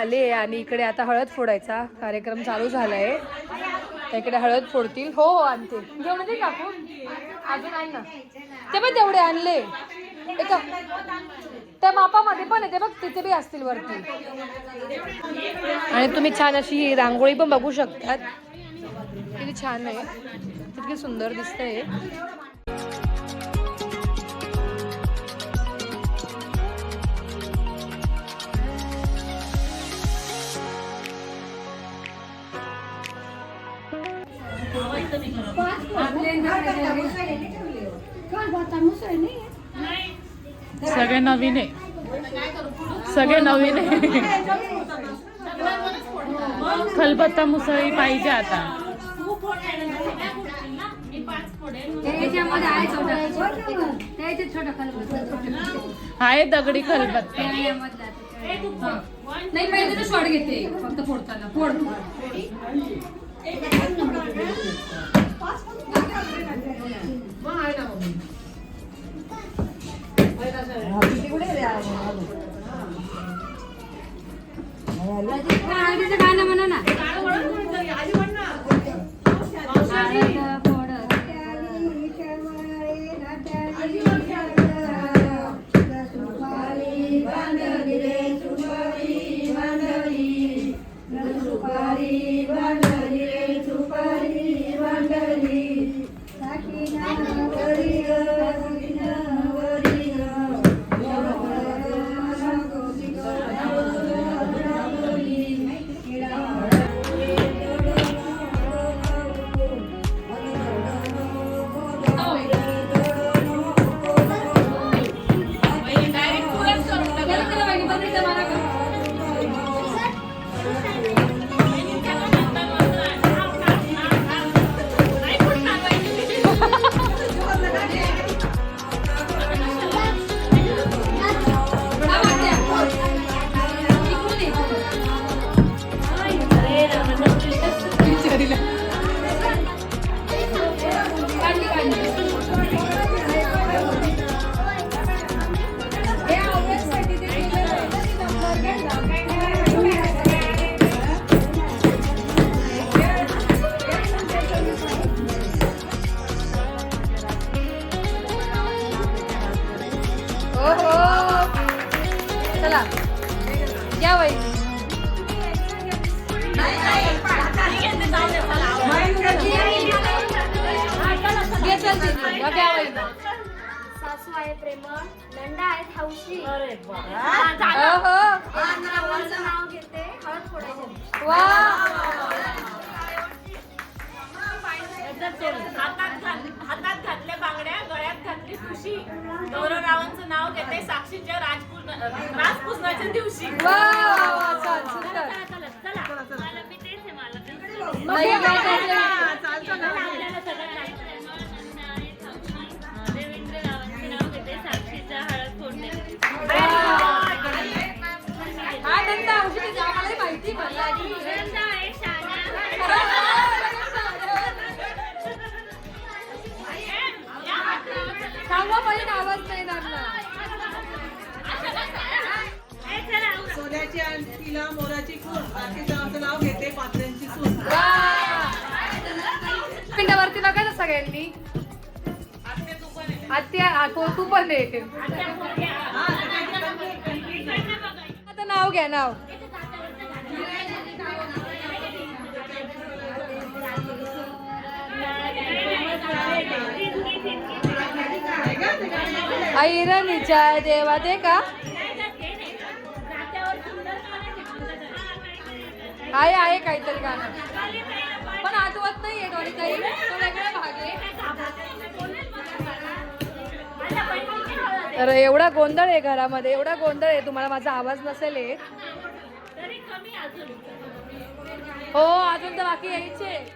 आले आणि इकडे आता हळद फोडायचा कार्यक्रम चालू झालाय. तर इकडे हळद फोडतील. हो हो आणते. घेऊन दे काकू. अजून आण ना. ते पण तेवढे आणले. एका त्या मापामध्ये पण आहे ते बघ, तिथे बी असतील वरती. आणि तुम्ही छान अशी ही रांगोळी पण बघू शकतात. किती छान आहे, किती सुंदर दिसतंय. सगळे नवीन आहे, सगळे नवीन आहे. खलबत्ता मुसळी पाहिजे आता. आहे दगडी खलबत्ता. नाही पाहिजे तर शॉर्ट घेते फक्त फोडताना. फोड गाणं म्हणा ना. चला या बाई. सासू आहे प्रेमळ, नंदा आहेत हौशी. नाव घेते हळद फोडायचे. हातात घातल्या बांगड्या, गळ्यात घातली खुशी. गौरवरावांचं नाव घेते साक्षीच्या राजपूजनाच्या दिवशी. सोन्याची आणि तिला मोराची खून. बाकीचं नाव घेते पात्र्यांची सून. पिंडावरती बघायचं सगळ्यांनी. आत्या तू पण आहे. आता नाव घ्या नाव. ऐरणीच्या देवा दे का आहे काहीतरी गाणं पण आठवत नाहीये. डॉली ताई तो वेगळा भाग आहे. तर एवढा गोंधळ आहे घरामध्ये, एवढा गोंधळ आहे. तुम्हाला माझा आवाज नसेल येत. हो अजून तर बाकी यायचे.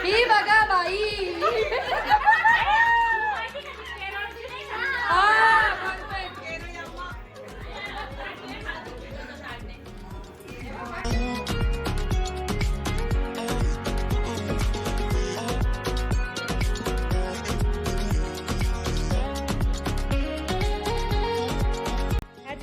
ही बघा बाई.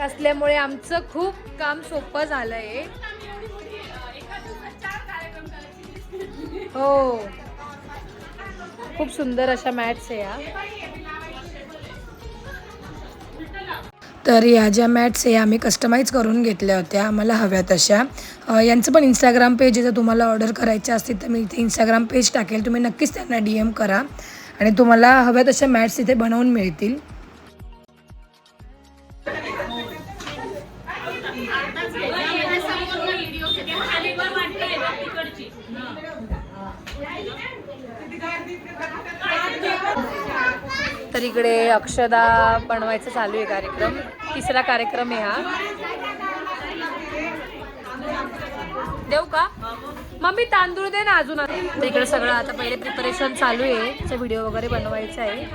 असल्यामुळे आमचं खूप काम सोपं झालंय. हो, खूप सुंदर अशा मॅट्स आहे या. तर या ज्या मॅट्स आहे आम्ही कस्टमाइज करून घेतल्या होत्या आम्हाला हव्या तशा. यांचं पण इंस्टाग्राम पेज आहे, जर तुम्हाला ऑर्डर करायच्या असतील तर मी इथे इंस्टाग्राम पेज टाकेल, तुम्ही नक्कीच त्यांना DM करा आणि तुम्हाला हव्या तशा मॅट्स इथे बनवून मिळतील. तर इकडे अक्षदा बनवायचं चालू आहे कार्यक्रम, तिसरा कार्यक्रम आहे हा. देऊ का मम्मी? तांदूळ दे ना अजून. तर इकडे सगळं आता पहिले प्रिपरेशन चालू आहे, त्याचा व्हिडिओ वगैरे बनवायचा आहे.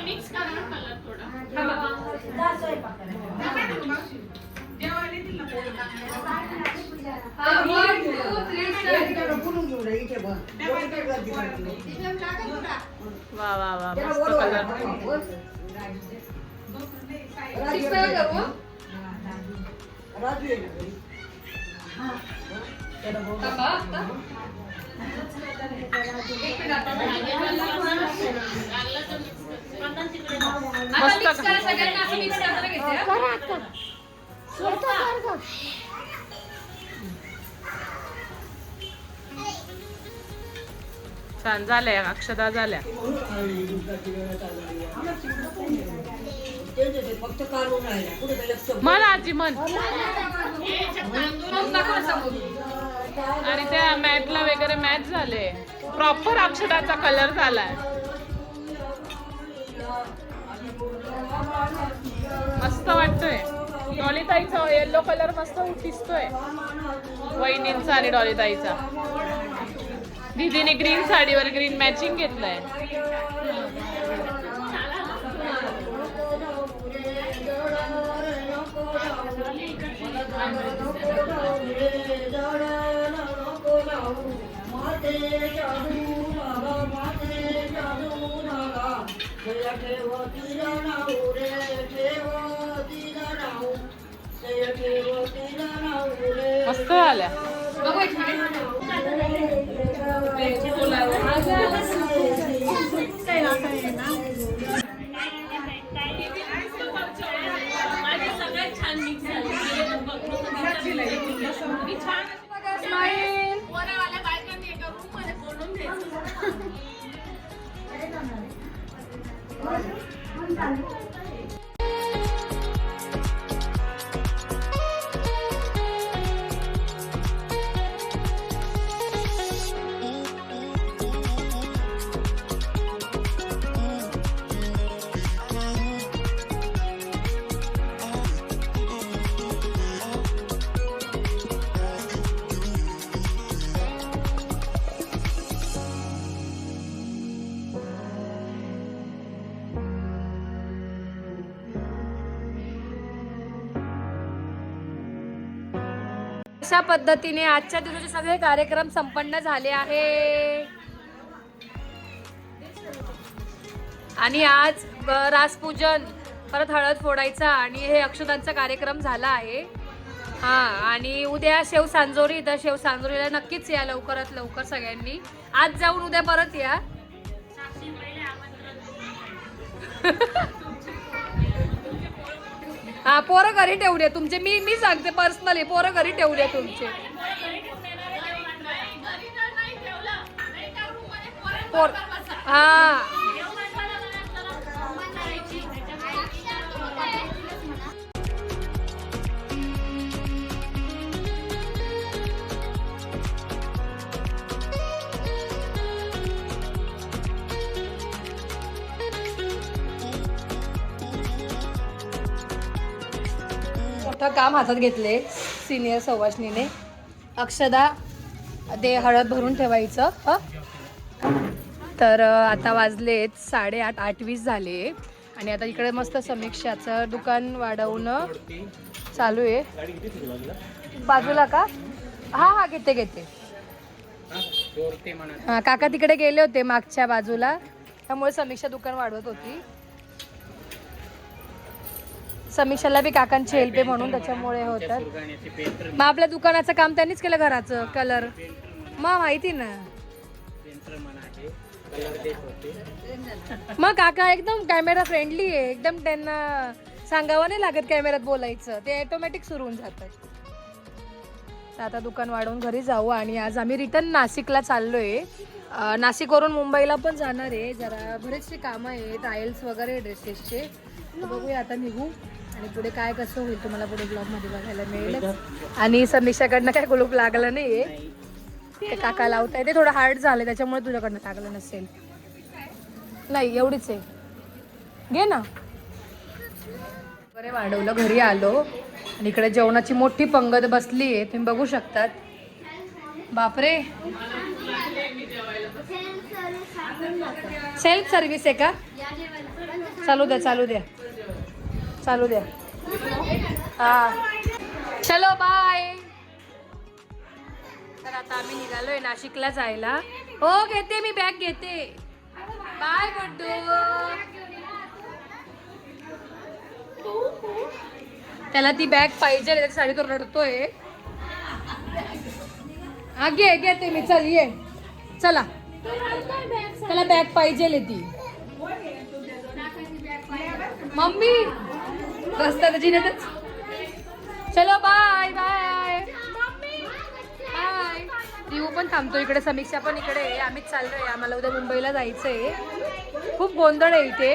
मिक्स करा कलर थोडा. वा वा वा मस्त कलर. छान झाल्या अक्षदा झाल्या. मन आजी मन. आणि त्या मॅटला वगैरे मॅच झाले, प्रॉपर अक्षराचा कलर झालाय. मस्त वाटतोय. डॉलीताईचा येलो कलर मस्त दिसतोय, वहिनींचा आणि डॉलीताईचा. दीदीने ग्रीन साडीवर ग्रीन मॅचिंग घेतलंय. मस्त झाल्या. सगळ्यात छान मिक्स झालं. वरावाल्या बायकांनी एका रूम मध्ये बोलून घ्यायचं. अशा पद्धतीने आजच्या दिवसाचे सगळे कार्यक्रम संपन्न झाले आहे. आणि आज रासपूजन, परत हळद फोडायचा आणि हे अक्षदांचा कार्यक्रम झाला आहे. हा, आणि उद्या शेव सांजोरी, तर शेव सांजोरीला नक्कीच या लवकरात लवकर सगळ्यांनी. आज जाऊन उद्या परत या. हा, पोरं घरी ठेवले तुमचे. मी सांगते पर्सनली, पोरं घरी ठेवले तुमचे. हा, मोठं काम हातात घेतले सिनियर सवाष्णीने. अक्षदा ते हळद भरून ठेवायचं. तर आता वाजलेत 8:30, 8:20 झाले. आणि आता इकडे मस्त समीक्षाचं दुकान वाढवणं चालू आहे. बाजूला का? हा घेते. हा काका तिकडे गेले होते मागच्या बाजूला, त्यामुळे समीक्षा दुकान वाढवत होती. समीक्षाला बी काकांची हेल्प आहे म्हणून त्याच्यामुळे होतात. मग आपल्या दुकानाचं काम त्यांनीच केलं, घराचं कलर मग माहिती ना. मग काका एकदम कॅमेरा फ्रेंडली आहे, एकदम त्यांना सांगावं नाही लागत कॅमेऱ्यात बोलायचं, ते ऑटोमॅटिक सुरू होऊन जातात. तर आता दुकान वाढवून घरी जाऊ. आणि आज आम्ही रिटर्न नाशिकला चाललोय. नाशिकवरून मुंबईला पण जाणार आहे. जरा बरेचसे कामं आहे, ट्रायल्स वगैरे ड्रेसेसचे. तर बघूया आता निघू. आणि पुढे काय कसं होईल तुम्हाला पुढे ब्लॉगमध्ये बघायला मिळेलच. आणि समीक्षाकडनं काय कुलूप लागलं नाही आहे, ते काका लावताय. ते थोडं हार्ड झालं त्याच्यामुळे तुझ्याकडनं लागलं नसेल. नाही एवढीच आहे, घे ना. बरे वाढवलं, घरी आलो. आणि इकडे जेवणाची मोठी पंगत बसली आहे, तुम्ही बघू शकतात. बापरे, सेल्फ सर्व्हिस आहे का? चालू द्या. हा चलो बाय. तर आता आम्ही निघालोय नाशिकला जायला. हो घेते मी बॅग घेते. बाय गुड्डू. त्याला ती बॅग पाहिजे, त्याच्यासाठी तो रडतोय. हा घेते मी. चल ये, चला. त्याला बॅग पाहिजे ती. मम्मी रस्ता जिन्यातच. चलो बाय बाय बाय. रिहू पण थांबतो इकडे, समीक्षा पण इकडे आहे. आम्हीच चाललोय, आम्हाला उद्या मुंबईला जायचंय. खूप गोंधळ आहे इथे.